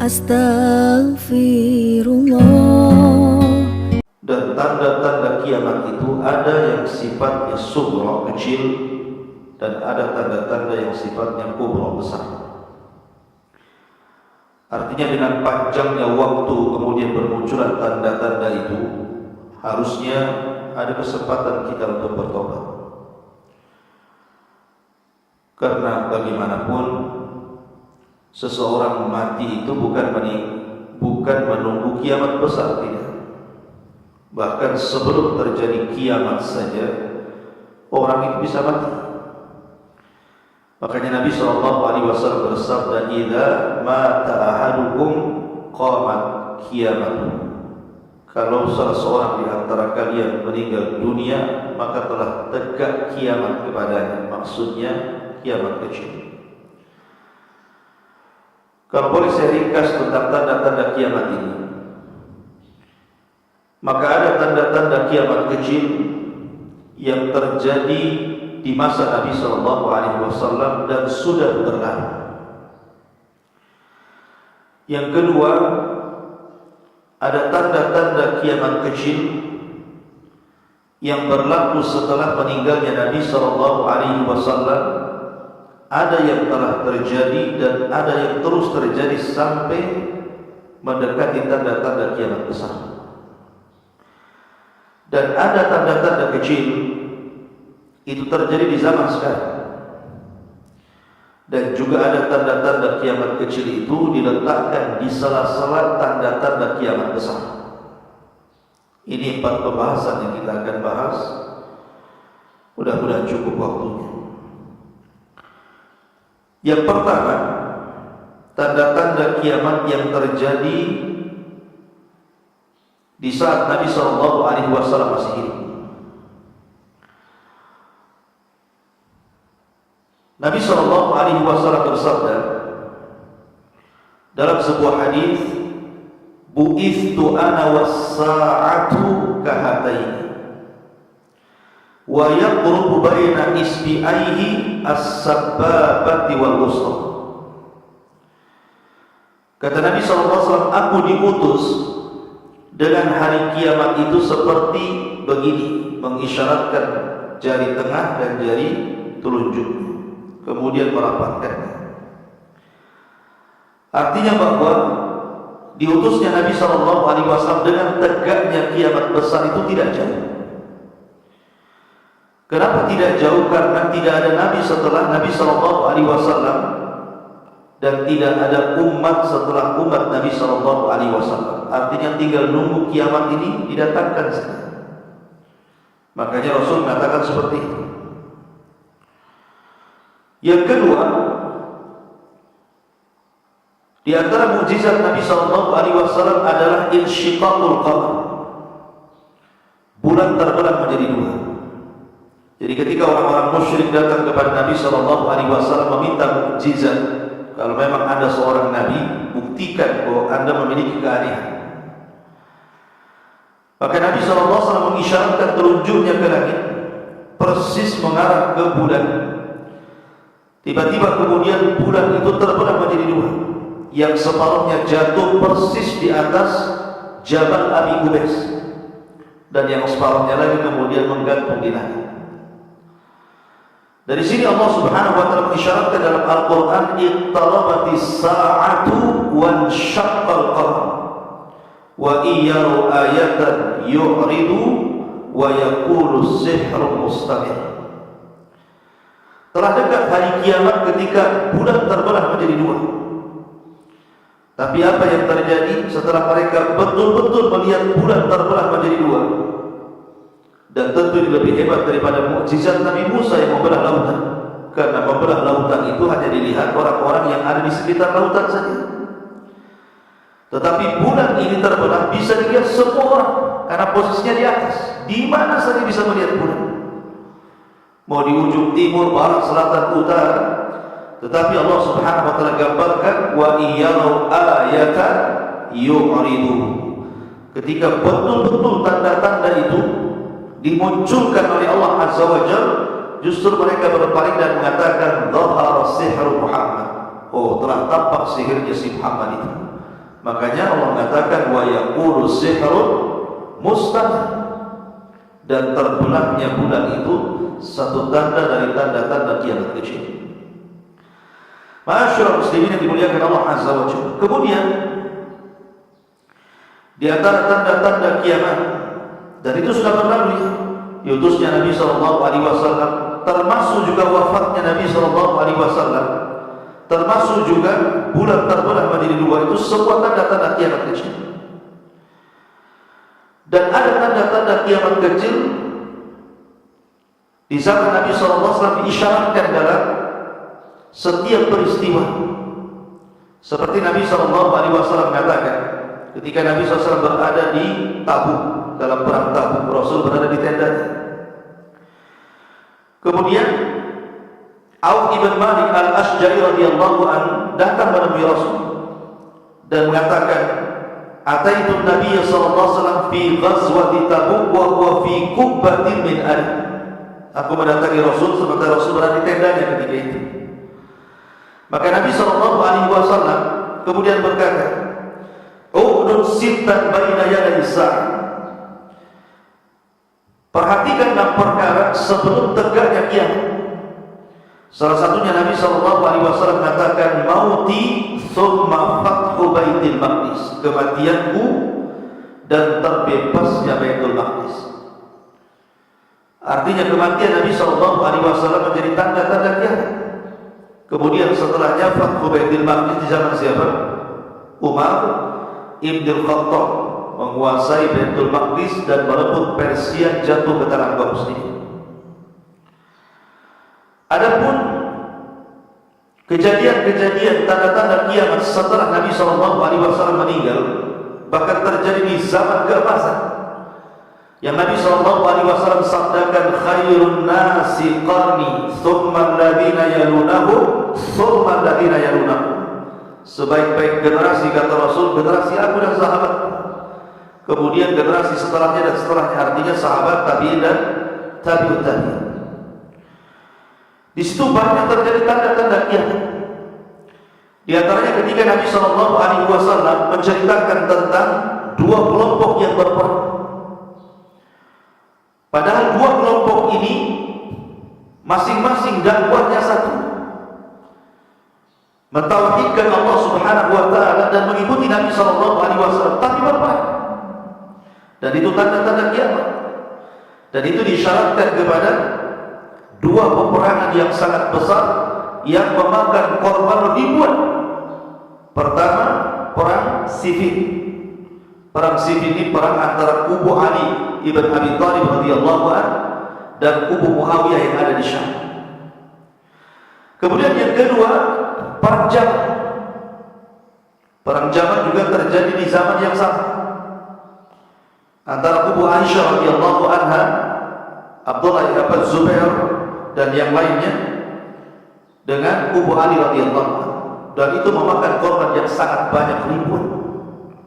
Astaghfirullah. Dan tanda-tanda kiamat itu ada yang sifatnya sughra, kecil, dan ada tanda-tanda yang sifatnya kubra, besar. Artinya dengan panjangnya waktu kemudian bermunculan tanda-tanda itu, harusnya ada kesempatan kita untuk bertobat. Karena bagaimanapun seseorang mati itu bukan menunggu kiamat besar, tidak. Bahkan sebelum terjadi kiamat saja orang itu bisa mati. Makanya Nabi SAW bersabda, "Idza mata ahadukum qamat kiamatuh." Kalau salah seorang di antara kalian meninggal dunia, maka telah tegak kiamat kepadanya. Maksudnya kiamat kecil. Kalau boleh saya ringkas tentang tanda-tanda kiamat ini, maka ada tanda-tanda kiamat kecil yang terjadi di masa Nabi SAW dan sudah berlalu. Yang kedua, ada tanda-tanda kiamat kecil yang berlaku setelah meninggalnya Nabi SAW. Ada yang telah terjadi dan ada yang terus terjadi sampai mendekati tanda-tanda kiamat besar. Dan ada tanda-tanda kecil itu terjadi di zaman sekarang. Dan juga ada tanda-tanda kiamat kecil itu diletakkan di sela-sela tanda-tanda kiamat besar. Ini 4 pembahasan yang kita akan bahas. Mudah-mudahan cukup waktunya. Yang pertama, tanda-tanda kiamat yang terjadi di saat Nabi SAW masih hidup. Nabi SAW bersabda dalam sebuah hadis, "Bu'ithtu ana was-sa'atu kahataini wa yaqrubu baina isbi'aihi as-sabbabati wal wusta." Kata Nabi SAW, aku diutus dengan hari kiamat itu seperti begini, mengisyaratkan jari tengah dan jari telunjuknya, kemudian merapatkannya. Artinya bahwa diutusnya Nabi SAW dengan tegaknya kiamat besar itu tidak jauh. Kenapa tidak jauh? Karena tidak ada Nabi setelah Nabi SAW dan tidak ada umat setelah umat Nabi SAW. Artinya tinggal nunggu kiamat ini didatangkan saja. Makanya Rasul mengatakan seperti itu. Yang kedua, di antara mukjizat Nabi SAW adalah insyiqaqul qamar. Bulan terbelah menjadi 2. Jadi ketika orang-orang musyrik datang kepada Nabi SAW meminta mukjizat, kalau memang Anda seorang Nabi, buktikan bahwa Anda memiliki keanehan. Maka Nabi SAW mengisyaratkan telunjuknya ke langit, persis mengarah ke bulan. Tiba-tiba kemudian bulan itu terbelah menjadi 2. Yang separuhnya jatuh persis di atas Jabal Abi Qubais, dan yang separuhnya lagi kemudian menggantung di langit. Dari sini Allah Subhanahu wa taala mengisyaratkan dalam Al-Qur'an, "Iqtarabatis sa'atu wa insyaqqal qamar wa iyyaru ayatan yu'ridu wa yaqulu sihrun mustamir." Telah dekat hari kiamat ketika bulan terbelah menjadi 2. Tapi apa yang terjadi setelah mereka betul-betul melihat bulan terbelah menjadi 2? Dan tentu ini lebih hebat daripada mukjizat Nabi Musa yang membelah lautan. Karena membelah lautan itu hanya dilihat orang-orang yang ada di sekitar lautan saja. Tetapi bulan ini terbelah bisa dilihat semua orang, karena posisinya di atas. Di mana saja bisa melihat bulan. Mau di ujung timur, barat, selatan, utara. Tetapi Allah Subhanahu wa taala gambarkan, "Wa iyyaru ayatan yu'ridu." Ketika betul-betul tanda-tanda itu dimunculkan oleh Allah Azza wa Jalla, justru mereka berpaling dan mengatakan, "Dhahara sihru Muhammad." Oh, telah tampak sihirnya si Muhammad itu. Makanya Allah mengatakan wa yaqulu sihrun mustamir, dan terbelahnya bulan itu satu tanda dari tanda-tanda kiamat kecil. Ma'asyiral muslimin yang dimuliakan Allah Azza wa Jalla. Kemudian di antara tanda-tanda kiamat, dan itu sudah berlalu, diutusnya Nabi SAW, termasuk juga wafatnya Nabi SAW, termasuk juga bulan terbelah menjadi dua, itu semua tanda-tanda kiamat kecil. Dan ada tanda-tanda kiamat kecil di zaman Nabi SAW diisyaratkan dalam setiap peristiwa. Seperti Nabi SAW mengatakan, ketika Nabi SAW berada di Tabuk, dalam perang Tabuk, Rasul berada di tendanya. Kemudian Auf ibn Malik al-Ashjari radhiyallahu anhu datang menemui Rasul dan mengatakan, "Ataitu Nabi sallallahu alaihi wasallam fi ghazwati Tabuk wa huwa fi qubbatin min ar." Aku mendatangi Rasul sementara Rasul berada di tendanya ketika itu. Maka Nabi sallallahu alaihi wasallam kemudian berkata, "Udun sittan baina yaday sa'ah." Perhatikan 6 perkara sebelum tegaknya kiamat. Salah satunya Nabi SAW mengatakan, "Mauti thumma fathu Baitul Maqdis." Kematianku dan terbebasnya Baitul Maqdis. Artinya kematian Nabi SAW menjadi tanda-tanda kiamat. Kemudian setelahnya fathu Baitul Maqdis di zaman siapa? Umar Ibn Khattab menguasai Baitul Maqdis dan merebut Persia jatuh ke tangan kaum muslimin. Adapun kejadian-kejadian tanda-tanda kiamat setelah Nabi SAW meninggal, bahkan terjadi di zaman keemasan yang Nabi SAW sabdakan, "Khairun nasi qarni, thumma alladhina yalunahum, thumma alladhina yalunahum." Sebaik-baik generasi, kata Rasul, generasi aku dan sahabat. Kemudian generasi setelahnya dan setelahnya, artinya sahabat, tabi'in dan tabi'ut tabi'in. Di situ banyak terjadi tanda-tanda kiamat. Di antaranya ketika Nabi SAW menceritakan tentang 2 kelompok yang berperang. Padahal 2 kelompok ini masing-masing dakwahnya satu, mentauhidkan Allah Subhanahu wa taala dan mengikuti Nabi SAW, tapi berperang. Dan itu tanda-tanda kiamat. Dan itu disyaratkan kepada 2 peperangan yang sangat besar yang memakan korban ribuan. Pertama, perang Siffin. Perang Siffin ini perang antara kubu Ali ibn Abi Thalib radhiyallahu anhu dan kubu Muawiyah yang ada di Syam. Kemudian yang kedua, perang Jamal. Perang Jamal juga terjadi di zaman yang sama antara kubu Aisyah radhiyallahu anha, Abdullah ibn Zubair dan yang lainnya dengan kubu Ali radhiyallahu anhu, dan itu memakan korban yang sangat banyak, ribuan.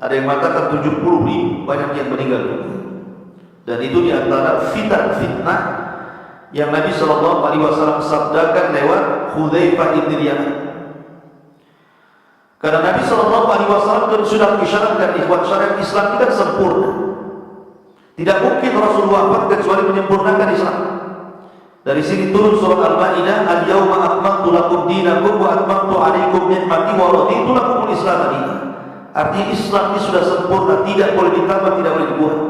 Ada yang mengatakan 70.000, banyak yang meninggal dunia. Dan itu diantara fitnah yang Nabi SAW sabdakan lewat Hudzaifah bin Yaman. Karena Nabi SAW sudah mengisyaratkan ikhwan, syariat Islam ini kan sempurna. Tidak mungkin Rasul wafat kecuali menyempurnakan Islam. Dari sini turun surat Al-Maidah, "Al-yauma akmaltu lakum dinakum wa atmamtu 'alaikum ni'mati wa raditu lakumul Islam dinan." Artinya Islam ini sudah sempurna, tidak boleh ditambah, tidak boleh dikurang.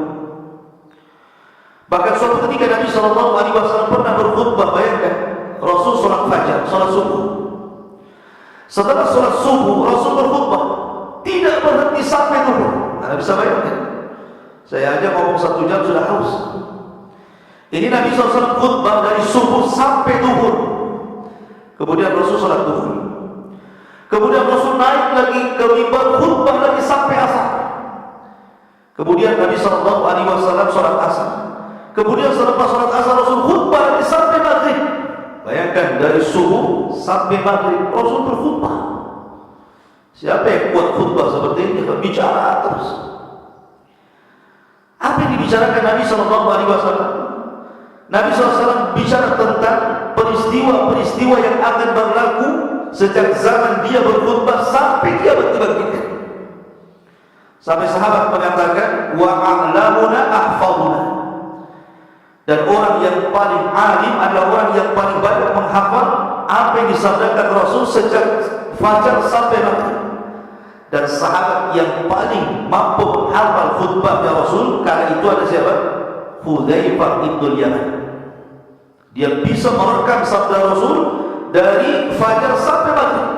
Bahkan suatu ketika Nabi SAW pernah berkhutbah, bayangkan, Rasul sholat fajar, sholat subuh. Setelah sholat subuh, Rasul berkhutbah, tidak berhenti sampai zuhur. Anda bisa bayangkan? Saya aja ngomong 1 jam sudah haus. Ini Nabi SAW khutbah dari subuh sampai zuhur. Kemudian Rasul sholat zuhur. Kemudian Rasul naik lagi ke mimbar, khutbah lagi sampai asar. Kemudian Nabi SAW sholat asar. Kemudian selepas sholat asar Rasul khutbah lagi sampai maghrib. Bayangkan, dari subuh sampai maghrib Rasul berkhutbah. Siapa yang kuat khutbah seperti ini? Bicara terus. Apa yang dibicarakan Nabi SAW? Nabi SAW bicara tentang peristiwa-peristiwa yang akan berlaku sejak zaman dia berkhutbah sampai dia dibangkitkan. Sampai sahabat mengatakan wa a'lamuna ahfaduna. Dan orang yang paling alim adalah orang yang paling banyak menghafal apa yang disabdakan Rasul sejak fajar sampai maghrib. Dan sahabat yang paling mampu menghafal khutbahnya Rasul kala itu ada siapa? Hudzaifah bin Yaman. Dia bisa merekam sabda Rasul dari fajar sampai maghrib.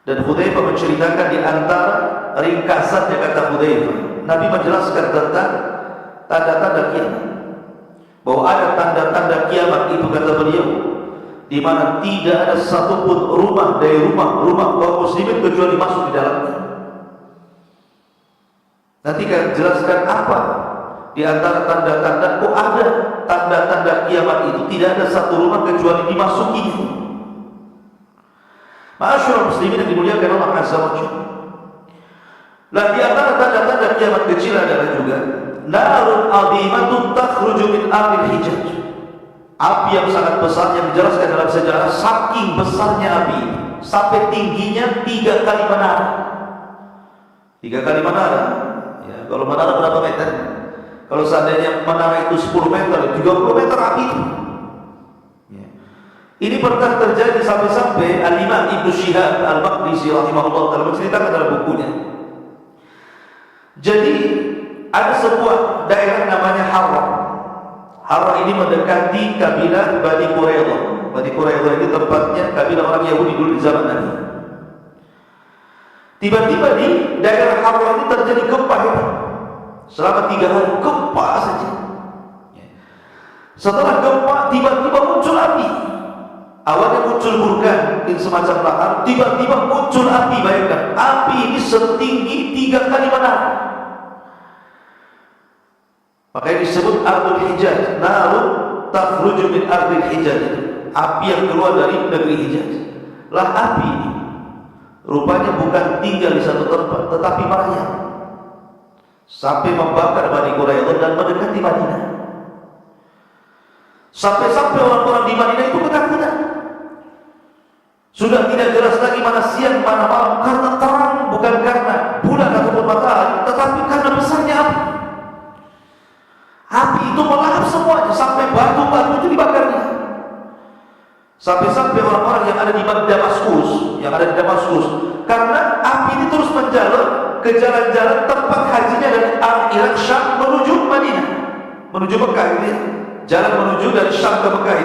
Dan Hudzaifah menceritakan di antara ringkasannya, kata Hudzaifah, Nabi menjelaskan tentang tanda-tanda kiamat, bahwa ada tanda-tanda kiamat itu, kata beliau, di mana tidak ada satupun rumah dari rumah kaum muslimin kecuali masuk di dalamnya. Nanti kan jelaskan apa di antara tanda-tanda. Kok ada tanda-tanda kiamat itu tidak ada satu rumah kecuali dimasuki. Ma'asyiral muslimin yang dimuliakan Allah Azza wa Jalla. Nah, di antara tanda-tanda kiamat kecil adalah juga narun azimatun takhruju min ardil Hijaz. Api yang sangat besar yang dijelaskan dalam sejarah, saking besarnya api sampai tingginya 3 kali menara. 3 kali menara. Ya, kalau menara berapa meter? Kalau seandainya menara itu 10 meter, 30 meter api itu. Ini pernah terjadi sampai-sampai Al-Imam Ibnu Syihab Al-Maqdisi rahimahullah telah menceritakan dalam bukunya. Jadi ada sebuah daerah namanya Harra. Harra ini mendekati kabilah Bani Quraidah. Bani Quraidah ini tempatnya kabilah orang Yahudi dulu di zaman Nabi. Tiba-tiba di daerah Harra ini terjadi gempa hebat. Selama 3 hari gempa saja. Setelah gempa tiba-tiba muncul api. Awalnya muncul vulkan in semacam lahar, tiba-tiba muncul api. Bayangkan, api ini setinggi 3 kali menara. Makanya disebut Ardul Hijaz, narun takhruju min Ardil Hijaz, api yang keluar dari negeri Hijaz. Lah api ini rupanya bukan tinggal di satu tempat, tetapi merayap sampai membakar Bani Quraidah dan mendekati Madinah. Sampai-sampai orang-orang di Madinah itu ketakutan. Sudah tidak jelas lagi mana siang mana malam, karena terang, bukan karena bulan ataupun matahari, tetapi karena besarnya api. Api itu melahap semuanya, sampai batu-batu itu dibakarnya. Sampai-sampai orang-orang yang ada di Damaskus, karena api ini terus menjalar ke jalan-jalan tempat hajinya dari Irak, Syam menuju Madinah, menuju Mekah itu ya. Jalan menuju dari Syam ke Mekah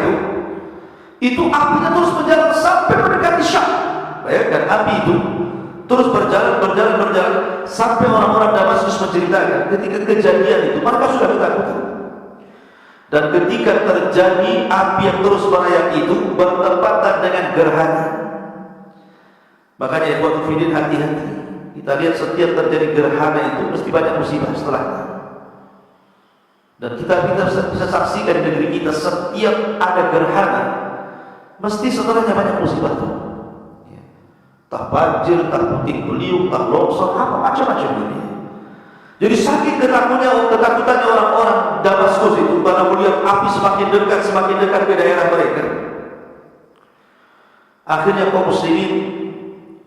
itu apinya terus menjalar sampai mendekati Syam. Bayangkan, api itu terus berjalan sampai orang-orang Damaskus menceritakan ketika kejadian itu mereka sudah ketakutan. Dan ketika terjadi api yang terus merayap itu bertepatan dengan gerhana. Makanya ya buat filin, hati-hati. Kita lihat setiap terjadi gerhana itu mesti banyak musibah setelahnya. Dan kita bisa saksikan di negeri kita, setiap ada gerhana mesti setelahnya banyak musibah tuh. Entah banjir, entah puting beliung, entah longsor, apa macam-macam ini. Jadi saking ketakutannya orang-orang Damaskus itu karena melihat api semakin dekat ke daerah mereka. Akhirnya kaum muslimin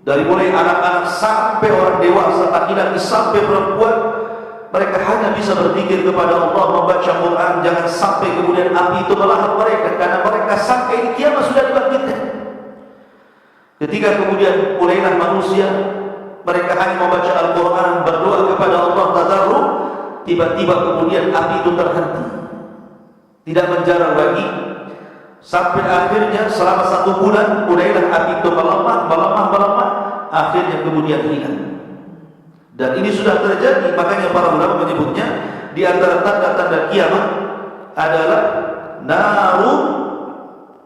dari mulai anak-anak sampai orang dewasa, laki-laki sampai perempuan, mereka hanya bisa berzikir kepada Allah, membaca Quran. Jangan sampai kemudian api itu melahap mereka, karena mereka sangka ini kiamat sudah dibangkitkan. Ketika kemudian mulailah manusia, mereka hanya membaca Al-Quran, berdoa kepada Allah tadarruk, tiba-tiba kemudian api itu terhenti, tidak menjalar lagi, sampai akhirnya selama 1 bulan mulailah api itu melemah, akhirnya kemudian hilang. Dan ini sudah terjadi. Makanya para ulama menyebutnya di antara tanda-tanda kiamat adalah narun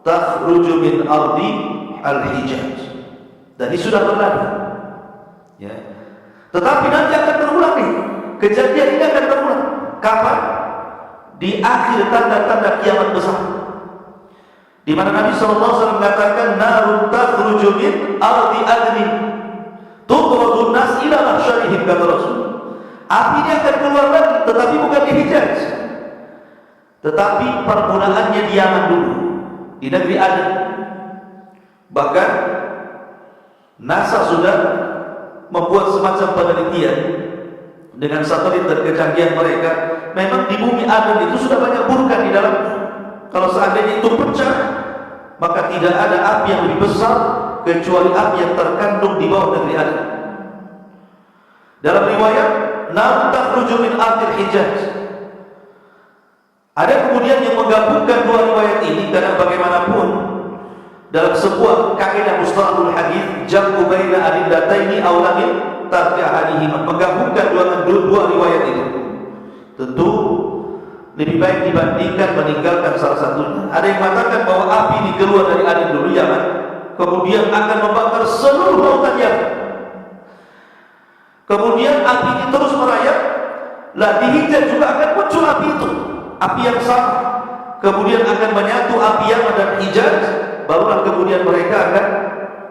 takhruju min ardi al-Hijaz. Dan ini sudah berlalu. Ya. Tetapi nanti akan terulang nih. Kejadian ini akan terulang. Kapan? Di akhir tanda-tanda kiamat besar. Di mana Nabi SAW mengatakan narun takhruju min ardi adnin tuqradun nas ila mahsyarihim, kata Rasul. Api ini akan keluar lagi, tetapi bukan di Hijaz, tetapi permulaannya di Yaman dulu, di negeri Aden. Bahkan NASA sudah membuat semacam penelitian dengan satelit dan kecanggihan mereka, memang di bumi Aden itu sudah banyak vulkan di dalamnya. Kalau seandainya itu pecah, maka tidak ada api yang lebih besar kecuali api yang terkandung di bawah negeri Aden. Dalam riwayat, "Nar takhruju min ardil Hijaz." Ada kemudian yang menggabungkan dua riwayat ini, karena bagaimanapun dalam sebuah kaidah mustalahul hadis, jam'u baina adillataini aula min tarki ahadihima, menggabungkan dua riwayat itu tentu lebih baik dibandingkan meninggalkan salah satunya. Ada yang mengatakan bahwa api ini keluar dari Aden dulu, Yaman, kemudian akan membakar seluruh lautan Yaman. Kemudian api ini terus merayap, lah di Hijaz juga akan muncul api itu, api yang sama. Kemudian akan menyatu api Yaman dan Hijaz, barulah kemudian mereka akan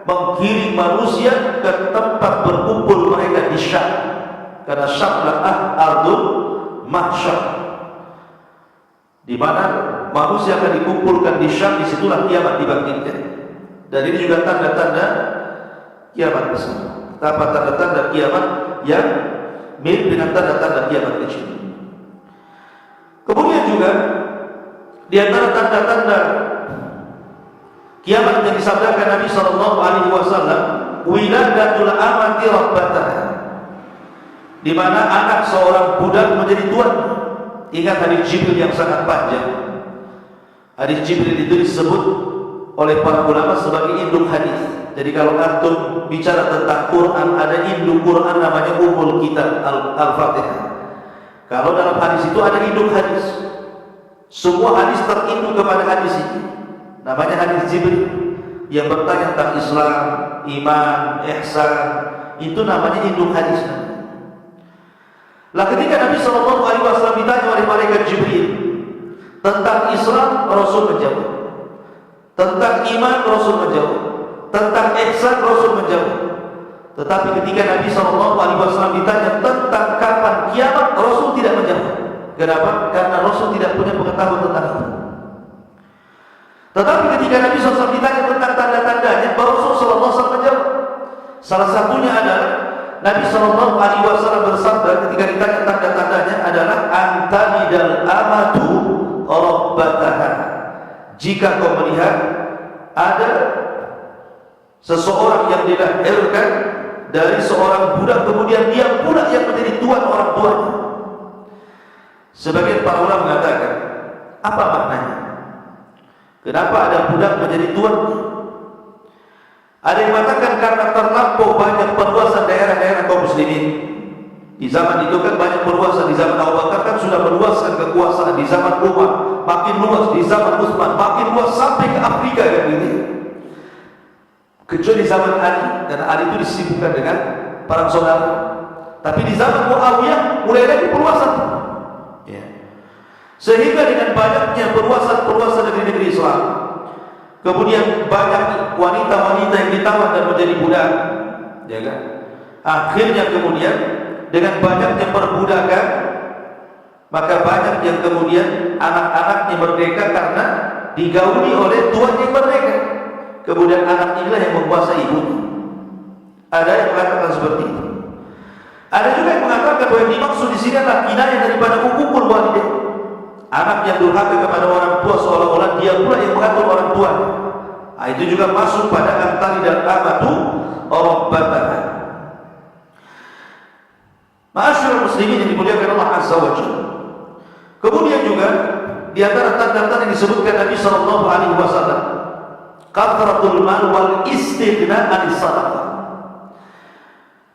menggiring manusia ke tempat berkumpul mereka di Syam. Karena Syam adalah ardul mahsyar, di mana manusia akan dikumpulkan di Syam. Disitulah kiamat dibangkitkan. Dan ini juga tanda-tanda kiamat besar. Apa tanda-tanda kiamat yang mirip dengan tanda-tanda kiamat kecil. Kemudian juga di antara tanda-tanda kiamat yang disabdakan Nabi sallallahu alaihi wasallam, wiladatul amati rabbataha, di mana anak seorang budak menjadi tuan. Ingat hadis Jibril yang sangat panjang. Hadis Jibril itu disebut oleh para ulama sebagai induk hadis. Jadi kalau antum bicara tentang Quran, ada induk Quran namanya Ummul Kitab Al-Fatihah. Kalau dalam hadis itu ada induk hadis. Semua hadis terinduk kepada hadis ini. Namanya hadis Jibril yang bertanya tentang Islam, iman, ihsan. Itu namanya induk hadis. Lah ketika Nabi sallallahu alaihi wasallam ditanya oleh malaikat Jibril tentang Islam, Rasul menjawab. Tentang iman, Rasul menjawab. Tentang ihsan, Rasul menjawab. Tetapi ketika Nabi sallallahu alaihi wasallam ditanya tentang kapan kiamat, Rasul tidak menjawab. Kenapa? Karena Rasul tidak punya pengetahuan tentang itu. Tetapi ketika Nabi SAW ditanya tentang tanda-tandanya, Rasul SAW menjawab. Salah satunya adalah Nabi SAW bersabda ketika ditanya tanda-tandanya adalah antalidal amatu rabbataha. Jika kau melihat ada seseorang yang dilahirkan dari seorang budak, kemudian dia pula yang menjadi tuan orang tuanya. Sebagian para ulama mengatakan, apa maknanya? Kenapa ada budak menjadi tuan? Ada yang mengatakan karena terlampau banyak perluasan daerah-daerah kaum muslimin. Di zaman itu kan banyak perluasan. Di zaman Abu Bakar kan sudah meluaskan kekuasaan. Di zaman Umar makin luas. Di zaman Utsman makin luas sampai ke Afrika kan ini. Kecuali di zaman Ali, dan Ali itu disibukkan dengan perang saudara. Tapi di zaman Muawiyah mulai lagi perluasan. Ya. Sehingga dengan banyaknya perluasan negeri-negeri Islam, kemudian banyak wanita-wanita yang ditawan dan menjadi budak, ya kan? Akhirnya kemudian dengan banyaknya perbudakan, maka banyak yang kemudian anak-anaknya merdeka karena digauli oleh tuan yang merdeka. Kemudian anak inilah yang menguasai ibunya. Ada yang mengatakan seperti itu. Ada juga yang mengatakan bahwa yang dimaksud di sini adalah kinayah daripada hukukul walidain. Anak yang durhaka kepada orang tua seolah-olah dia pula yang mengatur orang tua. Nah, itu juga masuk pada antalidal amatu rabbataha. Ma'asyiral muslimin yang dimuliakan Allah Azza wa Jalla. Kemudian juga di antara tanda-tanda yang disebutkan Nabi sallallahu alaihi wasallam, kathratul mal wal istighna anis sadaqah.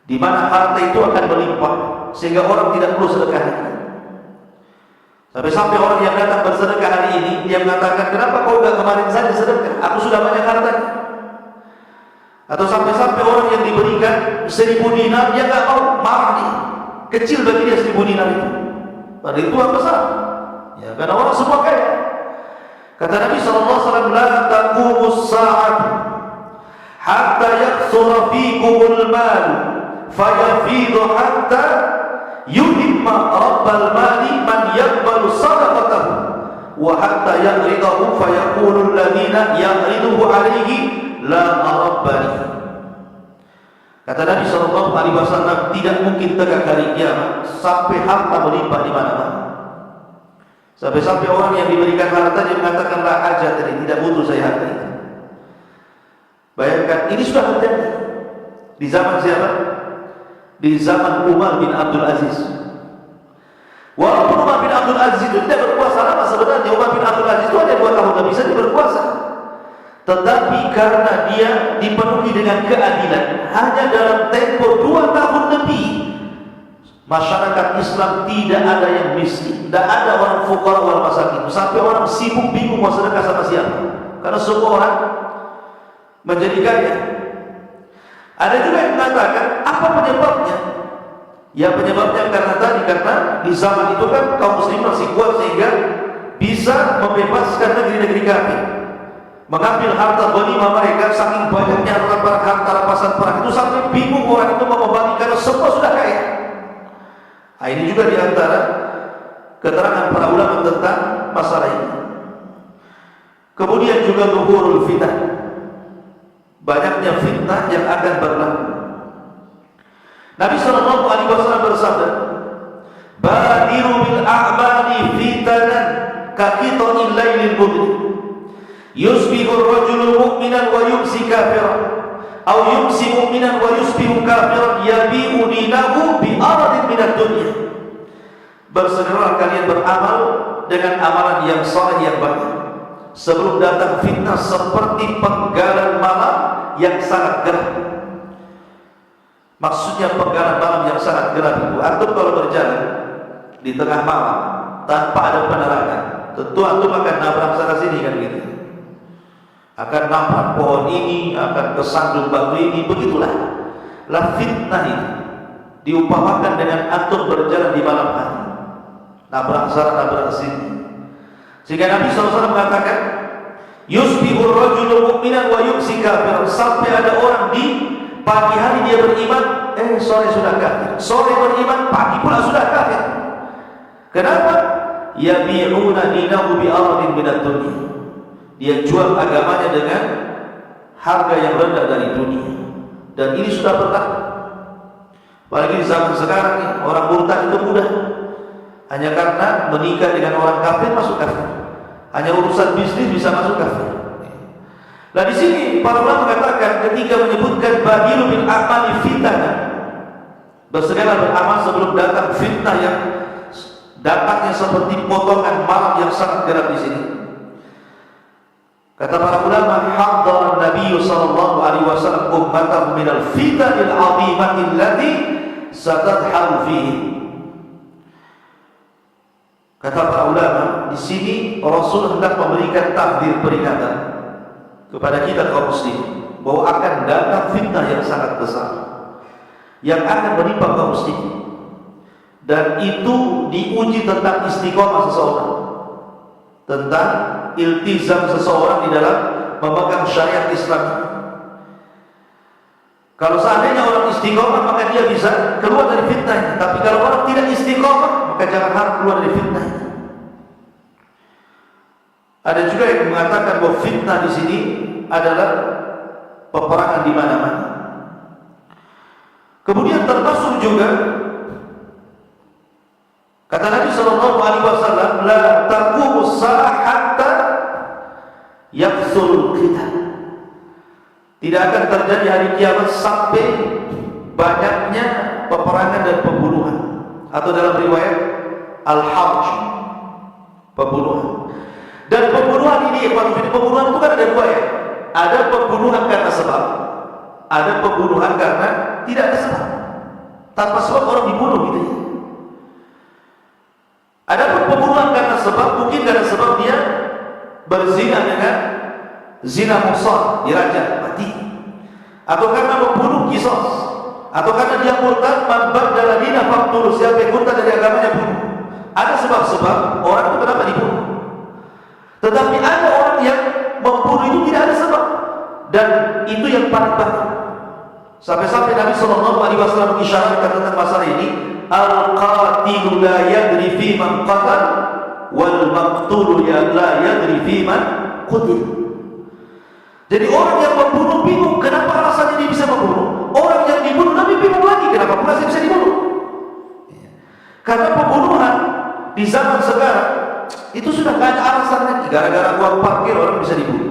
Di mana harta itu akan melimpah sehingga orang tidak perlu sedekah lagi. Sampai orang yang datang bersedekah hari ini, dia mengatakan, kenapa kau enggak kemarin saja sedekah? Aku sudah banyak hartanya. Atau sampai orang yang diberikan 1000 dinar, dia enggak mau, marah nih. Kecil bagi dia 1000 dinar itu. Padahal itu yang besar. Ya, karena orang semua kaya. Kata Nabi SAW, la taqumus sa'at hatta yakthura fikumul mal fayafidu hatta yuhimma rabbal mali man yaqbalu sadaqatahu wa hatta yaqridahu fayaqulu alladhina yaqriduhu alayhi la rabbani. Kata Nabi SAW, tidak mungkin tegak hari kiamat sampai harta melimpah di mana-mana. Sampai-sampai orang yang diberikan harta dia mengatakan la hajat, tidak butuh saya harta itu. Bayangkan, ini sudah terjadi di zaman siapa? Di zaman Umar bin Abdul Aziz. Walaupun Umar bin Abdul Aziz itu tidak berkuasa lama sebenarnya. Umar bin Abdul Aziz itu hanya 2 tahun tak bisa dia berkuasa. Tetapi karena dia dipenuhi dengan keadilan, hanya dalam tempo 2 tahun lebih, masyarakat Islam tidak ada yang miskin, tidak ada orang fuqara wal masakin, sampai orang sibuk bingung mau sedekah sama siapa, karena semua orang menjadi kaya. Ada juga yang mengatakan, apa penyebabnya? Ya penyebabnya karena di zaman itu kan kaum muslimin masih kuat sehingga bisa membebaskan negeri-negeri kafir, mengambil harta ghanimah mereka. Saking banyaknya harta rampasan perang itu sampai bingung orang itu mau membagi karena semua sudah kaya. Nah, ini juga diantara keterangan para ulama tentang masalah ini. Kemudian juga zuhurul fitnah, banyaknya fitnah yang akan berlaku. Nabi SAW bersabda, badiru bil a'mali fitanan kaqita'il lailil mudlim, yusbihu ar-rajulu mu'minan wa yumsi kafiran, aw yumsi mu'minan wa yusbihu kafiran, yabi'u dinahu bi aradin minad dunya. Bersegeralah kalian beramal dengan amalan yang saleh yang banyak sebelum datang fitnah seperti penggalan malam yang sangat gelap. Maksudnya penggalan malam yang sangat gelap itu, antum kalau berjalan di tengah malam tanpa ada penerangan, tentu antum akan nabrak sana sini kan gitu, akan nabrak pohon ini, akan kesandung batu ini, begitulah. Lah fitnah ini diumpamakan dengan antum berjalan di malam hari, nabrak sana nabrak sini. Sehingga Nabi SAW mengatakan, yusbihur rajulu mu'minan wa yumsi kafiran, sampai ada orang di pagi hari dia beriman, sore sudah kafir, sore beriman, pagi pula sudah kafir. Kenapa? Yabi'una dinahu bi aradin minad dunya, dia jual agamanya dengan harga yang rendah dari dunia. Dan ini sudah berlaku. Apalagi di zaman sekarang nih, orang murtad itu mudah, hanya karena menikah dengan orang kafir masuk kafir, hanya urusan bisnis bisa masuk kafir. Nah di sini para ulama mengatakan ketika menyebutkan badilu bil a'mali fitnah, bersegera beramal sebelum datang fitnah yang datangnya seperti potongan malam yang sangat gelap di sini. Kata para ulama, hadar Nabi sallallahu alaihi wasallam ummatahu min al-fitanil 'azimati allati satadharu fihi. Kata para ulama, di sini Rasul hendak memberikan takdir peringatan kepada kita kaum muslim bahwa akan datang fitnah yang sangat besar yang akan menimpa kaum muslim, dan itu diuji tentang istiqomah seseorang, tentang iltizam seseorang di dalam memegang syariat Islam. Kalau seandainya orang istiqomah maka dia bisa keluar dari fitnah, tapi kalau orang tidak istiqomah maka jangan harap keluar dari fitnah. Ada juga yang mengatakan bahwa fitnah di sini adalah peperangan di mana-mana. Kemudian termasuk juga kata Nabi sallallahu alaihi wasallam, la taqumu as-saa'ah hatta yakthurul qital. Tidak akan terjadi hari kiamat sampai banyaknya peperangan dan pembunuhan, atau dalam riwayat al-harj, pembunuhan. Dan pembunuhan ini, pembunuhan itu kan ada dua ya. Ada pembunuhan karena sebab, ada pembunuhan karena tidak ada sebab. Tanpa sebab orang dibunuh gitu ya. Ada pembunuhan karena sebab, mungkin karena sebab dia berzina dengan zina muhsan, dirajam mati, atau karena membunuh kisos, atau karena dia murtad, man baddala dinahu faqtuluh, siapa yang murtad dari agamanya bunuh. Ada sebab-sebab orang itu kenapa dibunuh. Tetapi ada orang yang membunuh itu tidak ada sebab, dan itu yang paling banyak. Sampai-sampai Nabi SAW mengisyaratkan tentang masalah ini, al-qatilu la yadri fi man qatal, wal maqtulu la yadri fi man qutil. Jadi orang yang membunuh bingung kenapa alasannya dia bisa membunuh. Orang yang dibunuh Karena pembunuhan di zaman sekarang itu sudah gak ada alasan lagi. Gara-gara uang parkir orang bisa dibunuh,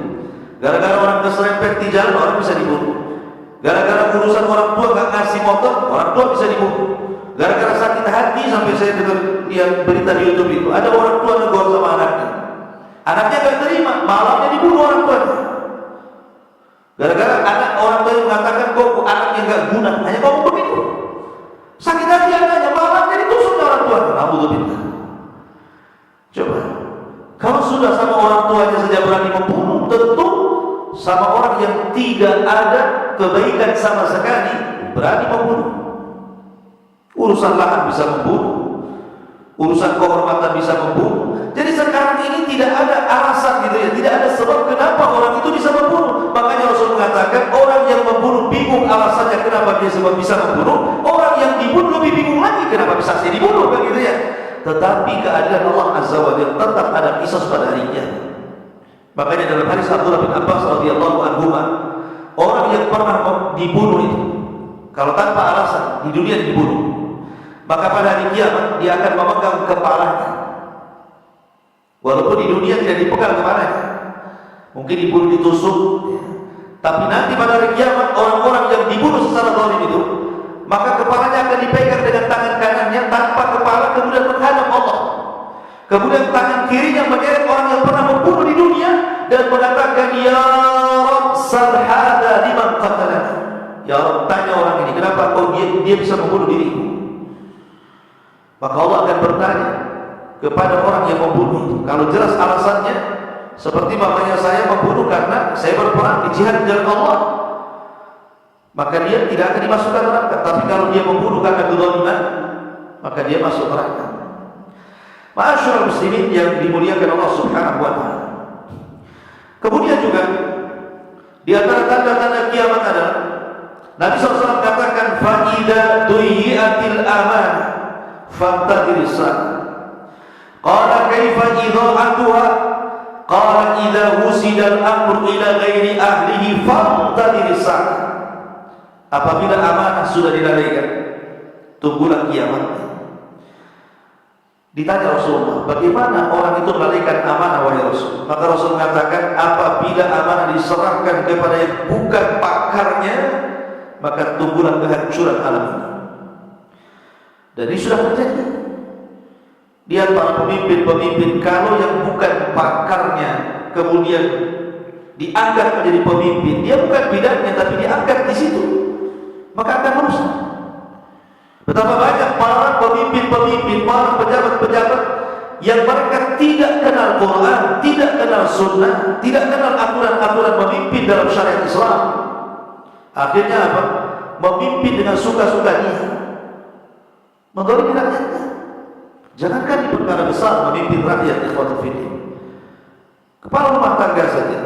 gara-gara orang keserempet di jalan orang bisa dibunuh, gara-gara urusan orang tua gak ngasih motor orang tua bisa dibunuh, gara-gara sakit hati. Sampai saya dengar lihat berita di YouTube itu ada orang tua negor sama anaknya gak terima, malamnya dibunuh orang tuanya. Gara-gara anak orang tua yang mengatakan kok anaknya gak guna, hanya ngomong begitu. Sakit hati anaknya, malamnya ditusuk orang tua. Alhamdulillah. Coba, kalau sudah sama orang tuanya saja berani membunuh, tentu sama orang yang tidak ada kebaikan sama sekali berani membunuh. Urusan lahan bisa membunuh, urusan kehormatan bisa membunuh. Jadi sekarang ini tidak ada alasan gitu ya, tidak ada sebab kenapa orang itu bisa membunuh. Makanya Rasul mengatakan orang yang membunuh bingung alasannya kenapa dia sebab bisa membunuh, orang yang dibunuh lebih bingung lagi kenapa bisa saya dibunuh, kan gitu ya. Tetapi keadilan Allah Azza wa Jalla tetap ada kisah pada hari kiamat. Makanya dalam hadis Abdullah bin Abbas radhiyallahu anhu, orang yang pernah dibunuh itu kalau tanpa alasan di dunia dibunuh, maka pada hari kiamat dia akan memegang kepalanya. Walaupun di dunia tidak dipegang kepalanya, mungkin dibunuh ditusuk, tapi nanti pada hari kiamat orang-orang yang dibunuh secara zalim itu, maka kepalanya akan dipegang dengan tangan kanannya tanpa kepala, kemudian menghadap Allah. Kemudian tangan kirinya menyeret orang yang pernah membunuh di dunia dan mengatakan, ya Rabb sal hada liman qatalana. Ya Rabb, tanya orang ini kenapa dia bisa membunuh diriku. Maka Allah akan bertanya kepada orang yang membunuh itu. Kalau jelas alasannya, seperti mamanya saya membunuh karena saya berperang di jihad jalan Allah, maka dia tidak akan dimasukkan neraka. Tapi kalau dia membunuh karena kezaliman, maka dia masuk neraka. Ma'asyiral muslimin yang dimuliakan Allah Subhanahu wa taala. Kemudian juga di antara tanda-tanda kiamat adalah Nabi SAW katakan, fa idza duyiatil amanah fantadiris sa'a. Qala kaifa idha'atuha? Qala idza wusida al-amru ila ghairi ahlihi fantadiris sa'a. Apabila amanah sudah dilalaikan, tunggulah kiamat. Ditanya Rasulullah, bagaimana orang itu melalaikan amanah wahai Rasul? Maka Rasul mengatakan, apabila amanah diserahkan kepada yang bukan pakarnya, maka tunggulah kehancuran alam ini. Dan ini sudah terjadi. Lihat para pemimpin-pemimpin, kalau yang bukan pakarnya kemudian diangkat menjadi pemimpin, dia bukan bidangnya tapi diangkat di situ, maka akan rusak. Betapa banyak para pemimpin-pemimpin, para pejabat-pejabat yang mereka tidak kenal Quran, tidak kenal Sunnah, tidak kenal aturan-aturan memimpin dalam syariat Islam. Akhirnya apa? Memimpin dengan suka-suka dia, mendolimi rakyatnya. Jangankan di perkara besar memimpin rakyat, ikhwatul fiddin. Kepala rumah tangga saja,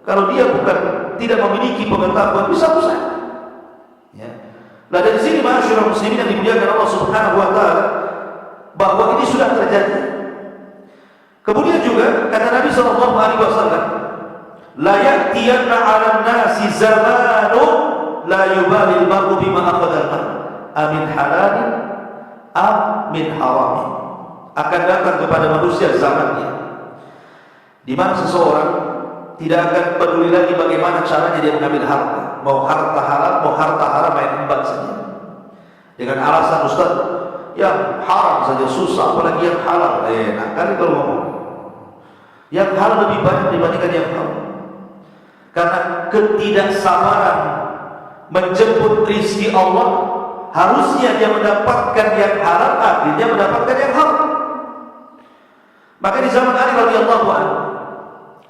kalau dia bukan tidak memiliki pengetahuan, bisa rusak. Ya. Nah dari sini ma'asyiral muslimin yang dimuliakan Allah Subhanahu wa taala, bahwa ini sudah terjadi. Kemudian juga kata Nabi sallallahu alaihi wasallam, la ya'tiyanna 'alan nasi zamanun la yubali al-mar'u bima akhadha al-mal amin halalin am min haramin. Akan datang kepada manusia zamannya di mana seseorang tidak akan peduli lagi bagaimana caranya dia mengambil harta, mau harta halal, mau harta haram, main embat saja. Dengan alasan, Ustaz, yang haram saja susah, apalagi yang halal. Nah kali kalau ngomong, yang halal lebih banyak dibandingkan yang haram. Karena ketidaksabaran menjemput rizki Allah, harusnya dia mendapatkan yang halal, akhirnya mendapatkan yang haram. Maka di zaman Ali radhiyallahu anhu,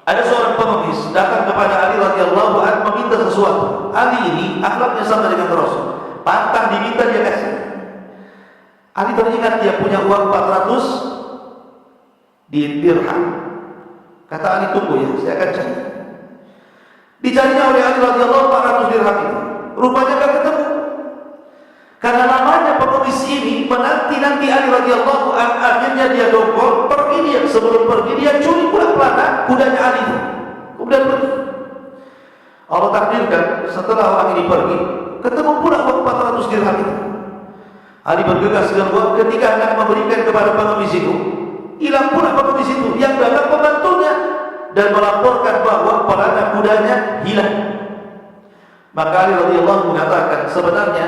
ada seorang pengemis datang kepada Ali radhiyallahu anhu meminta sesuatu. Ali ini akhlaknya sama dengan Rasul, pantang diminta dia kasih. Ali teringat dia punya uang 400 dirham. Kata Ali, tunggu ya, saya akan cari. Dicarinya oleh Ali radhiyallahu 400 dirham itu, rupanya gak ketemu. Karena namanya pengemis ini menanti-nanti Ali radhiyallahu anhu, akhirnya dia dongkol, pergi dia. Sebelum pergi dia curi pula pelana kudanya Ali itu, kemudian pergi. Allah takdirkan setelah orang ini pergi, ketemu pula uang 400 dirham itu. Ali bergegas keluar ketika hendak memberikan kepada pengemis itu. Hilang pula pengemis itu, yang dagang pembantunya, dan melaporkan bahwa pelana kudanya hilang. Maka Ali radhiyallahu mengatakan, sebenarnya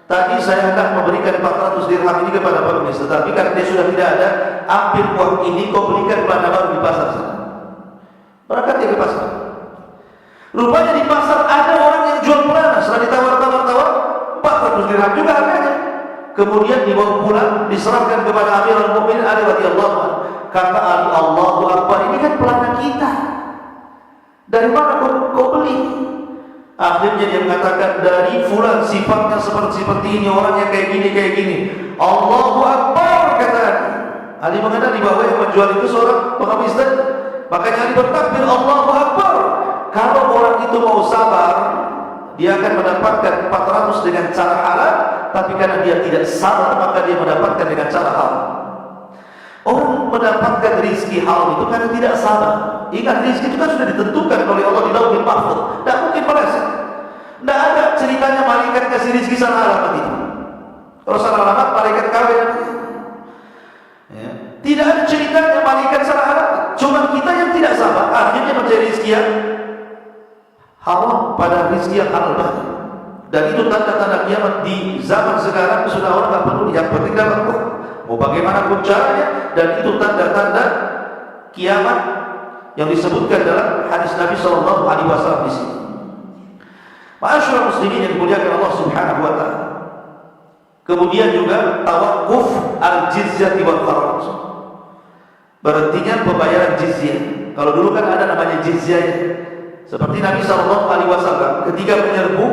tadi saya hendak memberikan 400 dirham ini kepada pengemis, tetapi karena dia sudah tidak ada, ambil uang ini kau belikan pelana baru di pasar sana. Berangkat dia ke pasar. Rupanya di pasar ada orang yang jual pelana. Setelah ditawar-tawar 400 dirham juga harganya. Kemudian dibawa pulang, diserahkan kepada Amirul Mukminin Ali radhiyallahu anhu. Kata Ali, Allahu Akbar, ini kan pelana kita. Dari mana kau beli? Akhirnya dia mengatakan, dari fulan, sifatnya seperti ini, orangnya kayak gini. Allahu Akbar, kata Ali. Ali mengenali bahwa yang menjual itu seorang pengemis tadi. Makanya Ali bertakbir, Allahu Akbar. Kalau orang itu mau sabar, dia akan mendapatkan 400 dengan cara halal. Tapi karena dia tidak sabar, maka dia mendapatkan dengan cara haram. Orang mendapatkan rizki haram itu karena tidak sabar. Ingat, rizki itu kan sudah ditentukan oleh Allah di Lauhul Mahfuz. Tidak mungkin meleset. Tidak ada ceritanya malaikat kasih rizki salah alamat itu. Kalau salah alamat, malaikat kawin. Ya. Tidak ada ceritanya malaikat salah alamat. Cuma kita yang tidak sabar, akhirnya mencari rizki yang haram pada rizki yang halal banget. Dan itu tanda-tanda kiamat di zaman sekarang. Sudah orang tak perlu, yang penting dapat uang, mau bagaimanapun caranya. Dan itu tanda-tanda kiamat yang disebutkan dalam hadis Nabi SAW di sini. Ma'asyiral muslimin yang dimuliakan Allah Subhanahu wa taala. Kemudian juga tawakuf al-jizyah wal kharaj. Berhentinya pembayaran jizyah. Kalau dulu kan ada namanya jizyah. Seperti Nabi SAW ketika menyerbu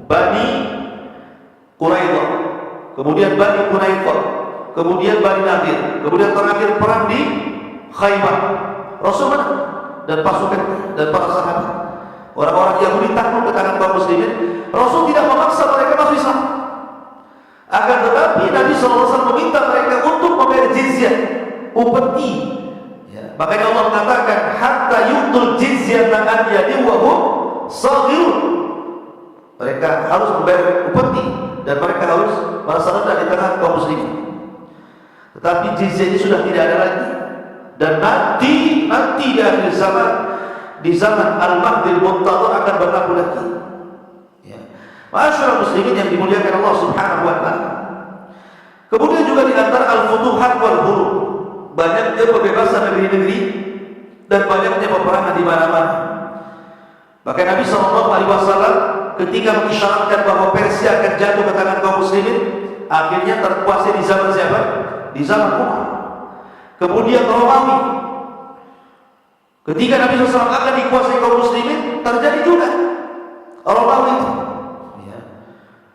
Bani Quraidah, kemudian Bani Quraidah, kemudian Bani Nadir, kemudian terakhir perang di Khaybar. Rasul menang dan pasukan dan para sahabat. Orang-orang Yahudi takut ke tangan kaum muslimin. Rasul tidak memaksa mereka masuk Islam. Akan tetapi Nabi SAW meminta mereka untuk membayar jizyah, upeti. Ya. Makanya Allah mengatakan, hatta yu'tul jizyata an yadin wa hum saghirun. Mereka harus membayar upeti dan mereka harus merasa rendah di tengah kaum muslimin. Tetapi jizyah ini sudah tidak ada lagi. Dan nanti di akhir zaman, di zaman Al-Mahdil Muntadhar akan berlaku lagi. Ya. Ma'asyiral muslimin yang dimuliakan Allah Subhanahu wa taala. Kemudian juga di antara al-futuhat wal hurub, banyaknya pembebasan negeri-negeri dan banyaknya peperangan di mana-mana. Bahkan Nabi SAW ketika mengisyaratkan bahwa Persia akan jatuh ke tangan kaum muslimin, akhirnya terkuasai di zaman siapa? Di zaman Umar. Kemudian Romawi, ketika Nabi SAW akan dikuasai kaum muslimin, terjadi juga Romawi, ya,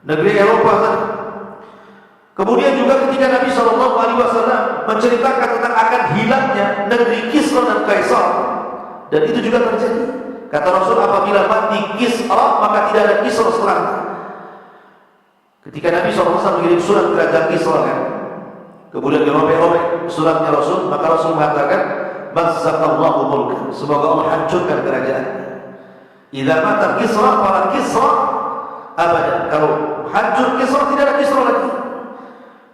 negeri Eropa tadi. Kemudian juga ketika Nabi SAW menceritakan tentang akan hilangnya negeri Kisra dan Kaisar, dan itu juga terjadi. Kata Rasul, apabila mati Kisra, maka tidak ada Kisra setelahnya. Ketika Nabi SAW mengirim surat kerajaan Kisra, kan, kemudian dirobek-robek suratnya Rasul, maka Rasul mengatakan, Mazzakallahu mulkan, semoga Allah hancurkan kerajaan. Idza mata Kisra, fala Kisra abadan. Kalau hancur Kisra, tidak ada Kisra lagi.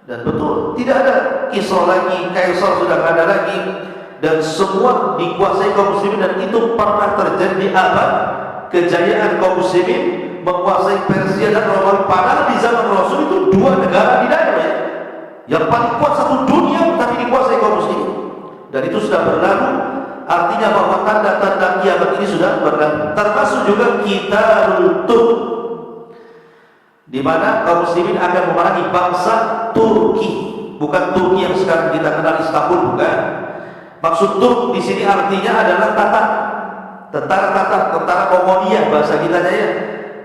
Dan betul, tidak ada Kisra lagi, Kaisar sudah tidak ada lagi. Dan semua dikuasai kaum muslimin, dan itu pernah terjadi di abad kejayaan kaum muslimin menguasai Persia dan Romawi. Padahal di zaman Rasul itu dua negara di daerah, ya, yang paling kuat satu dunia, tapi dikuasai kaum muslimin. Dan itu sudah berlalu. Artinya bahwa tanda-tanda kiamat ini sudah berlalu. Termasuk juga Qitalul Turk, di mana kaum muslimin akan memerangi bangsa Turki, bukan Turki yang sekarang kita kenal Istanbul, bukan. Maksud Turk di sini artinya adalah Tatar, tentara Mongolia bahasa kitanya, ya,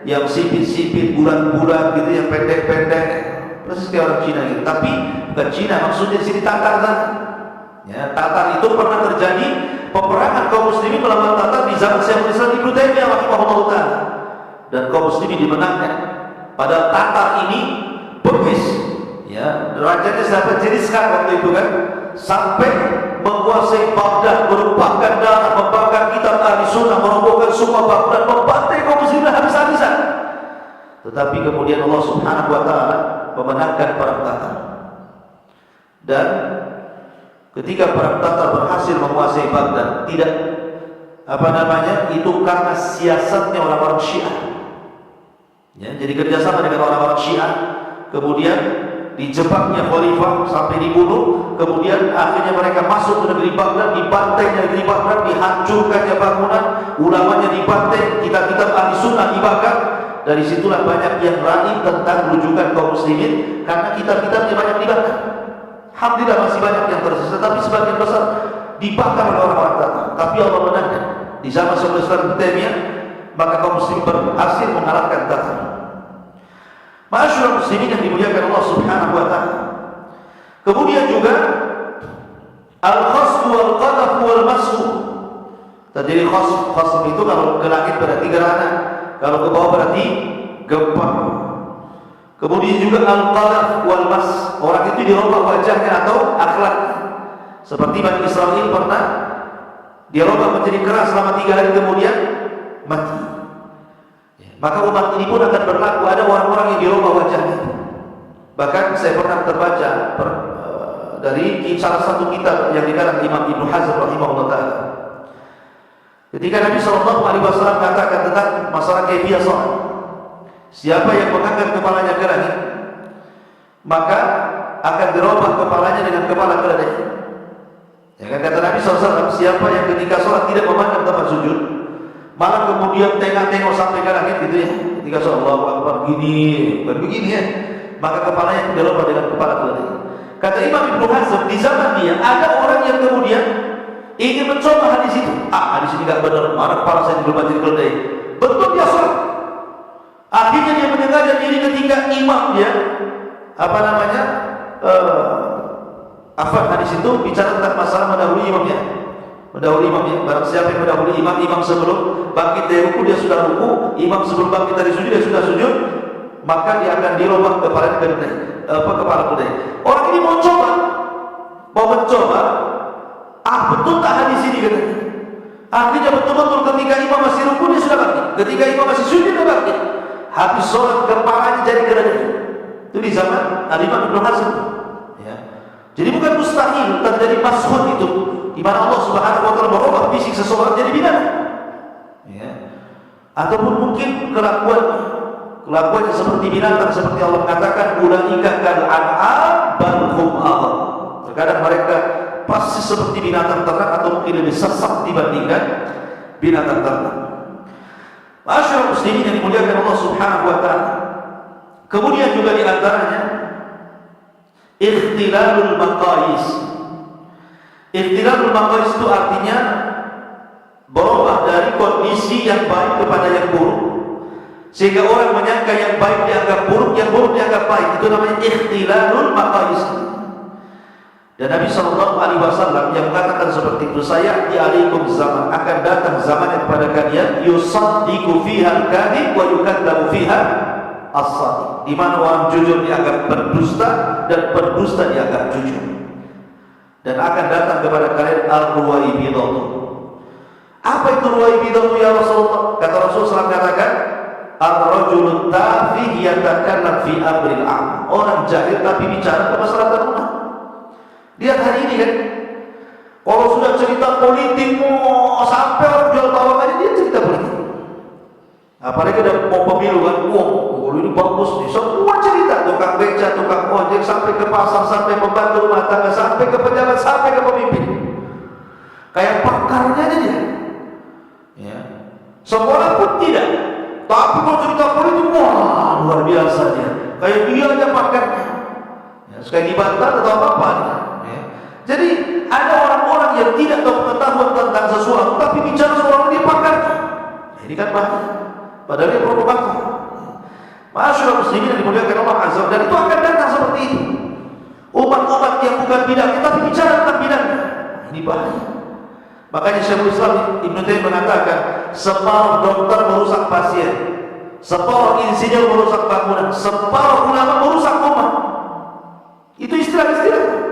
yang sipit-sipit, bulat-bulat gitu, yang pendek-pendek, persis kayak orang Cina gitu. Tapi bukan Cina, maksudnya di sini Tatar kan. Ya, Tatar itu pernah terjadi peperangan kaum muslimin melawan Tatar di zaman Syekhul Islam Ibnu Taimiyah rahimahullah taala, dan kaum muslimin dimenangkan. Padahal Tatar ini Bugis, ya, rajanya siapa? Genghis Khan waktu itu kan, sampai menguasai Baghdad, menumpahkan darah, membakar kitab Ahli Sunnah, merobohkan semua Baghdad, membantai kaum muslimin habis-habisan. Tetapi kemudian Allah Subhanahu wa taala memenangkan ketika perang Tatar berhasil menguasai Baghdad, tidak itu karena siasatnya orang-orang Syiah. Ya, jadi kerjasama dengan orang-orang Syiah, kemudian dijebaknya khalifah sampai dibunuh, kemudian akhirnya mereka masuk ke negeri Baghdad, dibantainya negeri Baghdad, dihancurkannya bangunan, ulamanya dibantai, kitab-kitab ahli sunnah dibakar. Dari situlah banyak yang raib tentang rujukan kaum muslimin, karena kitab-kitabnya banyak dibakar. Alhamdulillah masih banyak yang tersisa, tapi sebagian besar dibakar oleh orang-orang Tatar. Tapi Allah menangkan di zaman Syaikhul Islam Ibnu Taimiyah, maka kaum muslimin berhasil mengalahkan Tatar. Ma'asyiral muslimin yang dimuliakan Allah Subhanahu wa taala. Kemudian juga al-khasf wal qadaf wal masfu. Terjadi khasf itu kalau ke langit berarti gerhana, kalau ke bawah berarti gempa. Kemudian juga al-qadaf wal mas, orang itu dirubah wajahnya atau akhlaknya. Seperti Bani Israil pernah dirubah menjadi keras selama 3 hari kemudian mati. Maka umat ini pun akan berlaku, ada orang-orang yang dirubah wajahnya. Bahkan saya pernah terbaca dari salah satu kitab yang dikarang Imam Ibnu Hazm rahimahullah taala. Ketika Nabi SAW mengatakan tentang masalah kaifiyah salat, siapa yang mengangkat kepalanya ke langit, maka akan dirubah kepalanya dengan kepala keledai. Ya kan, kata Nabi SAW, siapa yang ketika sholat tidak memandang tempat sujud, malah kemudian tengok sampai ke langit gitu ya, ketika sholat Allahu Akbar gini, begini ya, maka kepalanya dirubah dengan kepala keledai. Kata Imam Ibnu Hazm, di zaman dia ada orang yang kemudian ingin mencoba hadis itu. Hadis ini nggak benar, mana kepala saya dirubah jadi keledai. Betul dia sholat. Akhirnya dia mendengarkan diri ketika imam dia hadis itu bicara tentang masalah mendahului imamnya. Barang siapa yang mendahului imam sebelum bangkit dari ruku dia sudah ruku, imam sebelum bangkit dari sujud dia sudah sujud, maka dia akan dirubah kepala keledai. Orang ini mau mencoba, betul tak hadis ini katanya. Akhirnya betul-betul ketika imam masih ruku dia sudah bangkit, ketika imam masih sujud dia bangkit. Habis sholat kepalanya jadi keledai. Itu di zaman Imam Ibnu Hazm. Ya. Jadi bukan mustahil terjadi mashun itu, di mana Allah Subhanahu wa taala merubah fisik seseorang jadi binatang. Ya. Ataupun mungkin kelakuannya seperti binatang, seperti Allah mengatakan ulaika kal an'am bal hum adall. Terkadang mereka pasti seperti binatang ternak atau mungkin lebih sesat dibandingkan binatang ternak. Ma'asyiral muslimin yang dimuliakan Allah Subhanahu wa taala. Kemudian juga di antaranya ikhtilalul maqais. Ikhtilalul maqais itu artinya berubah dari kondisi yang baik kepada yang buruk, sehingga orang menyangka yang baik dianggap buruk, yang buruk dianggap baik. Itu namanya ikhtilalul maqais. Dan Nabi SAW yang mengatakan seperti itu, sayati alaikum zaman, akan datang zaman kepada kalian yusaddiqu fiha al-kadhib wa yukadzabu fiha as-shadiq, di mana orang jujur dianggap berdusta dan berdusta dianggap jujur. Dan akan datang kepada kalian al-ruwaibidatu. Apa itu ruwaibidatu ya Rasulullah? Kata Rasulullah katakan ar-rajulun tafih yatakallam fi amril am. Orang jahil tapi bicara kemaslahatan umat. Lihat hari ini kan, kalau sudah cerita politik, sampai orang jual bawang aja dia cerita politik. Apalagi ada mau pemilu kan, ini bagus nih, semua cerita, tukang beca, tukang ojek, sampai ke pasar, sampai pembantu rumah tangga, sampai ke pejabat, sampai ke pemimpin. Kayak pakarnya aja dia. Ya. Sekolah pun tidak, tapi kalau cerita politik, luar biasa dia. Kayak dia aja pakarnya. Ya, sekali dibantah atau apa-apa. Jadi ada orang-orang yang tidak tahu pengetahuan tentang sesuatu, tapi bicara seorang dia pakarnya. Ini kan bahaya. Padahal dia provokator. Ma'asyiral muslimin yang dimuliakan Allah Azza wa Jalla, dan itu akan datang seperti itu. Umat-umat yang bukan bid'ah tapi bicara tentang bid'ah. Ini bahaya. Makanya Syaikhul Islam Ibnu Taimiyah mengatakan, separuh dokter merusak pasien, separuh insinyur merusak bangunan, separuh ulama merusak umat. Itu istilah-istilah.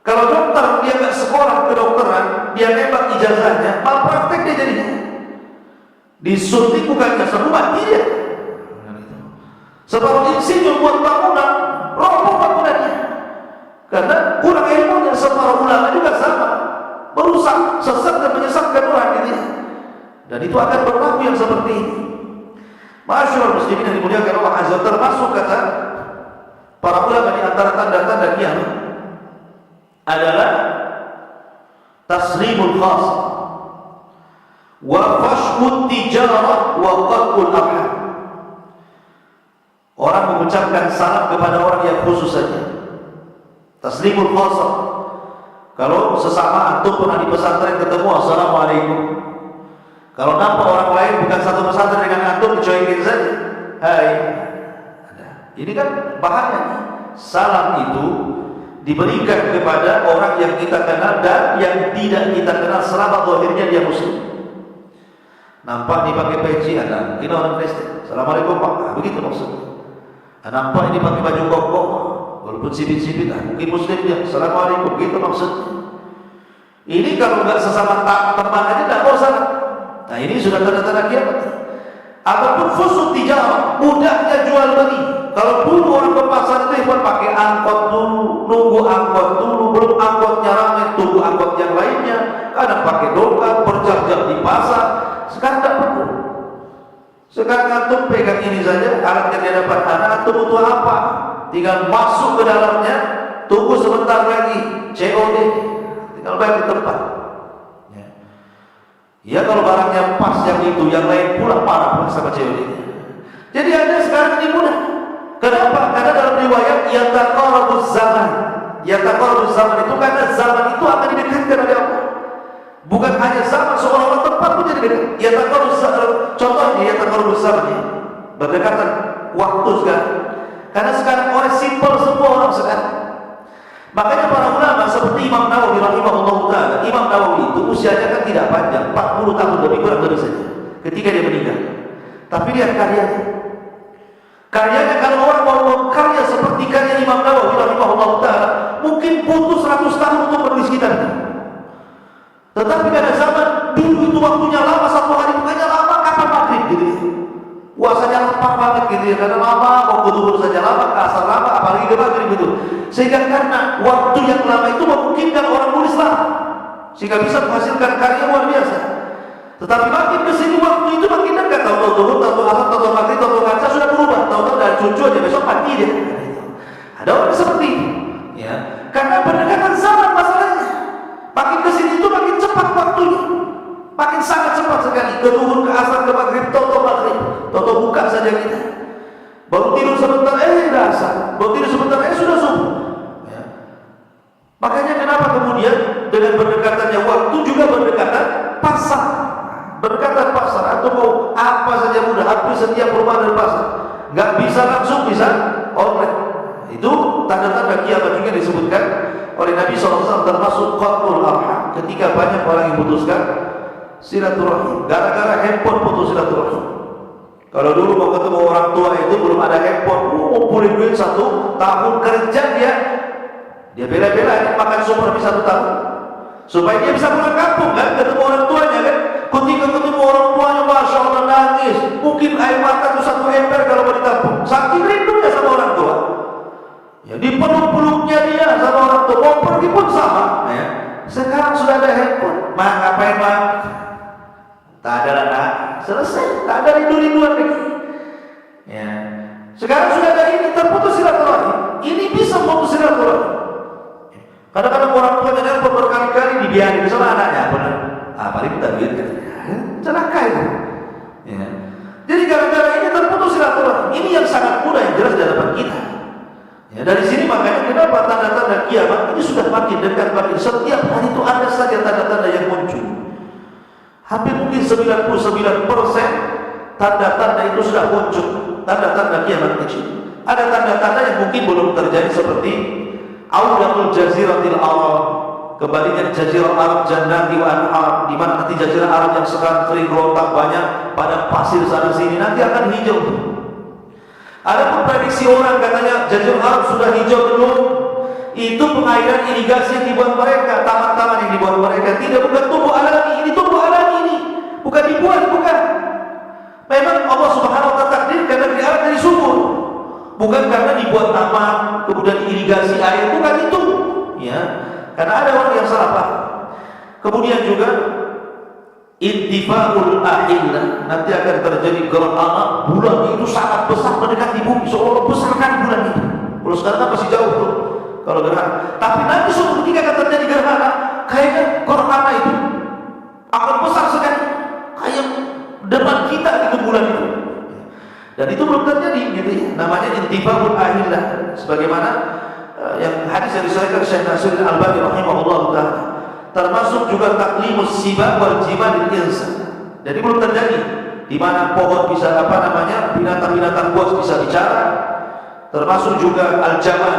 Kalau dokter dia nggak sekolah kedokteran, dia nembak ijazahnya, malpraktek dia jadinya. Disuntik bukannya sembuh, mati dia. Separuh insinyur buat bangunan, roboh bangunannya. Karena kurang ilmunya. Separuh Dan itu akan berlaku yang seperti ini. Masyaallah muslimin yang dimuliakan Allah Azza wa Jalla, termasuk kata para ulama di antara tanda-tanda kiamat adalah tasrimul khas wa fashmut tijarah wa qat'ul arham. Orang mengucapkan salam kepada orang yang khusus saja. Taslimul khas. Kalau sesama antum pernah di pesantren ketemu assalamualaikum. Kalau nampak orang lain bukan satu pesantren dengan antum, dicuekin saja. Hai. Ini kan bahaya. Salam itu diberikan kepada orang yang kita kenal dan yang tidak kita kenal selama zahirnya dia muslim. Nampak ini pakai peci, ada mungkin orang Kristen. Assalamualaikum Pak. Begitu maksudnya. Nampak ini pakai baju koko, walaupun sipit-sipit, mungkin muslim dia. Assalamualaikum. Begitu maksudnya. Ini kalau nggak sesama teman aja nggak mau salam. Nah ini sudah tanda-tanda kiamat. Ataupun fusut tijarah, mudahnya jual beli. Kalau dulu orang ke pasar itu pakai angkot dulu, nunggu angkot dulu, belum angkotnya ramai, tunggu angkot yang lainnya. Kadang pakai dompet, berjam-jam di pasar. Sekarang tidak perlu. Sekarang antum pegang ini saja, alat yang dia dapat. Antum butuh apa? Tinggal masuk ke dalamnya, tunggu sebentar lagi, COD, tinggal bayar di tempat. Ya kalau barangnya pas yang itu, yang lain pula parah sama COD. Jadi ada sekarang ini mudah. Kenapa? Karena dalam riwayat yataqarabuz zaman. Yataqarabuz zaman itu karena zaman itu akan didekatkan oleh Allah. Bukan hanya zaman, seolah-olah tempat pun jadi dekat. Yataqarabuz zaman. Contohnya yataqarabuz zaman ya. Berdekatan waktu sekarang. Karena sekarang orang simpel semua orang sekarang. Makanya para ulama seperti Imam Nawawi rahimahullah taala, Imam Nawawi itu usianya kan tidak panjang, 40 tahun lebih kurang dari saja ketika dia meninggal. Tapi dia karyanya kalau orang mau karya seperti karya Imam Nawawi rahimahullah taala, mungkin butuh 100 tahun untuk menulis kitab. Tetapi pada zaman dulu itu waktunya lama, satu hari bukannya lama, kapan maghrib gitu. Puasanya lapar banget gitu ya, karena lama, mau zuhur saja lama, ke asar lama, apalagi ke maghrib gitu. Sehingga karena waktu yang lama itu memungkinkan orang nulis lama, sehingga bisa menghasilkan karya luar biasa. Tetapi makin kesini waktu itu makin dekat, tahu-tahu zuhur, tahu-tahu asar, tahu-tahu maghrib, tahu-tahu asar sudah berubah, tahu-tahu dari cucu aja besok mati dia. Ada orang seperti itu, ya, karena berdekatan zaman masalahnya. Makin kesini itu makin cepat waktunya. Makin sangat cepat sekali, ke zuhur, ke asar, ke maghrib, tahu-tahu maghrib, tahu-tahu buka saja kita. Baru tidur sebentar, dah asar. Baru tidur sebentar, sudah subuh. Ya. Makanya kenapa kemudian dengan berdekatannya waktu juga berdekatan pasar. Berdekatan pasar, atau mau apa saja mudah, hampir setiap rumah dan pasar. Nggak bisa langsung, bisa online. Itu tanda-tanda kiamat juga disebutkan oleh Nabi SAW, termasuk qat'ul arham. Ketika banyak orang yang putuskan silaturahim, gara-gara handphone putus silaturahim. Kalau dulu mau ketemu orang tua itu belum ada handphone, ngumpulin duit 1 tahun kerja dia bela-bela makan super bisa 1 tahun supaya dia bisa pulang kampung kan, ketemu orang tuanya kan. Ketika ketemu orang tuanya, masya Allah nangis, mungkin air mata itu 1 ember kalau mau ditampung, saking rindunya sama orang tua. Ya dipeluk-peluknya dia sama orang tua, mau pergi pun sama. Ya. Sekarang sudah ada handphone, ngapain tak ada anak, selesai, tak ada rindu-rinduan lagi. Ya. Sekarang sudah ada ini, terputus silaturahim. Ini bisa memutus silaturahim. Kadang-kadang orang tua yang berkali-kali dibiarin sama anaknya, benar? Paling minta duit kan? Celaka itu. Ya. Jadi gara-gara ini terputus silaturahim. Ini yang sangat mudah yang jelas di hadapan kita. Ya, dari sini makanya kenapa tanda-tanda kiamat ini sudah makin dekat, makin setiap hari itu ada saja tanda-tanda yang muncul. Hampir mungkin 99% tanda-tanda itu sudah muncul, tanda-tanda kiamat kecil. Ada tanda-tanda yang mungkin belum terjadi seperti Audatul Jaziratil Arab, kembalinya Jazirah Arab Jannati wa Anhar, di mana nanti Jazirah Arab yang sekarang kering rontak banyak pada pasir sana sini nanti akan hijau. Ada pun prediksi orang katanya Jazirah Arab sudah hijau belum? Itu pengairan irigasi yang dibuat mereka, taman-taman yang dibuat mereka. Tidak, bukan tumbuh alami, ini tumbuh alami ini, bukan dibuat, bukan. Memang Allah Subhanahu wa Ta'ala takdirkan negeri Arab dari subur, bukan karena dibuat taman kemudian irigasi air, bukan itu. Ya, karena ada orang yang salah paham. Kemudian juga intifaul ahillah, nanti akan terjadi gerhana bulan itu sangat besar mendekati bumi, seolah besar kan bulan itu. Kalau sekarang kan masih jauh tuh kalau gerhana, tapi nanti suatu ketika akan terjadi gerhana, kayaknya gerhana itu akan besar sekali kayak depan kita itu bulan itu, dan itu belum terjadi gitu ya. Namanya intifaul ahillah, sebagaimana yang hadis yang disahihkan Syekh Nasiruddin Albani rahimahullah taala. Termasuk juga taklimus sibah wal jimadil insan. Jadi belum terjadi di mana pohon bisa binatang-binatang buas bisa bicara. Termasuk juga al-jamad,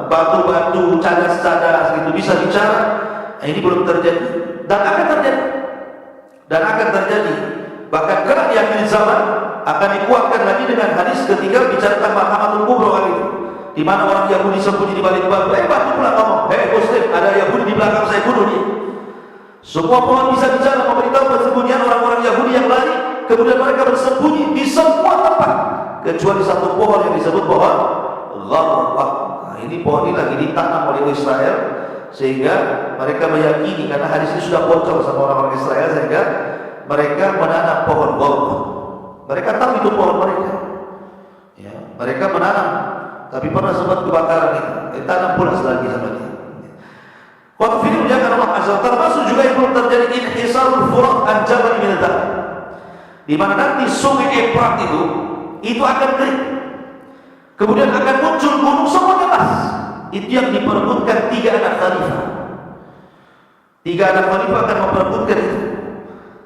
batu-batu, cadas-cadas gitu bisa bicara. Nah, ini belum terjadi dan akan terjadi. Bahkan kelak di akhir zaman akan dikuatkan lagi dengan hadis ketika bicara tentang Mahamatul Kubra itu, di mana orang Yahudi sembunyi di balik batu. Batu pula ngomong, Muslim, ada Yahudi di belakang saya, bunuh dia. Semua pohon bisa bicara, memberitahu persembunyian orang-orang Yahudi yang lari. Kemudian mereka bersembunyi di semua tempat kecuali satu pohon yang disebut pohon Gharqad. Nah, ini pohon ini lagi ditanam oleh Israel, sehingga mereka meyakini, karena hadis ini sudah bocor sama orang-orang Israel, sehingga mereka menanam pohon Gharqad. Mereka tahu itu pohon mereka ya, mereka menanam, tapi pernah sempat kebakaran itu, ditanam pula lagi sama dia. Waktu film jangan Allah Azza, termasuk juga yang belum terjadi inhisarul Furat an Jabal min al-Dhahab, di mana nanti sungai Efrat itu akan kering, kemudian akan muncul gunung semuanya pas. Itu yang diperebutkan 3 anak khalifah. 3 anak khalifah akan memperebutkan itu,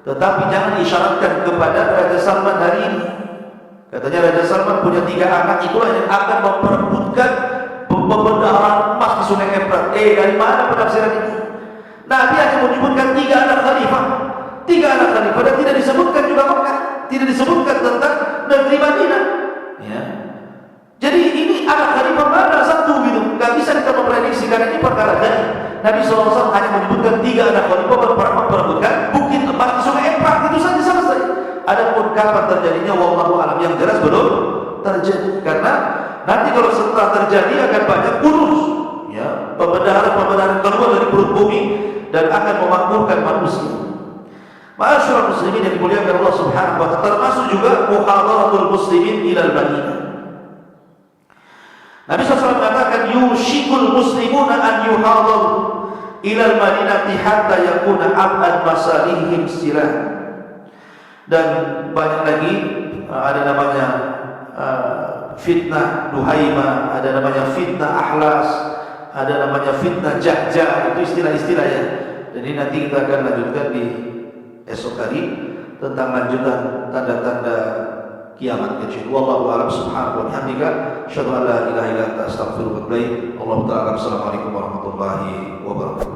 tetapi jangan disyaratkan kepada Raja Salman hari ini. Katanya Raja Salman punya 3 anak, itulah yang akan memperebutkan pembenaran emas di sungai Efrat. Dari mana penafsiran ini? Nabi hanya menyebutkan 3 anak khalifah, 3 anak khalifah, dan tidak disebutkan juga Mekah, tidak disebutkan tentang negeri Madinah. Ya. Jadi ini anak khalifah mana satu gitu, nggak bisa kita memprediksi karena ini perkara jadi. Nabi SAW hanya menyebutkan 3 anak khalifah memperebutkan bukit emas di sungai Efrat, itu saja selesai. Adapun kapan terjadinya, wallahu alam, yang jelas belum terjadi, karena nanti kalau setelah terjadi akan banyak urus ya, pembenaran keluar dari perut bumi dan akan memakmurkan manusia. Ma'asyiral muslimin yang dimuliakan Allah Subhanahu wa ta'ala, termasuk juga muhadaratul muslimin ilal Madinah. Nabi SAW mengatakan yushikul muslimuna an yuhadaru ilal Madinati hatta yakuna ab'ad masalihim silah. Dan banyak lagi ada namanya fitnah Duhaimah, ada namanya fitnah Ahlas, ada namanya fitnah Jahjah, itu istilah-istilah ya. Dan ini nanti kita akan lanjutkan di esok hari tentang lanjutan tanda-tanda kiamat kecil. Wallahu a'lam, subhanahu wa bihamdika, asyhadu an la ilaha illa anta, astaghfiruka wa atubu ilaik. Allahu ta'ala. Assalamualaikum warahmatullahi wabarakatuh.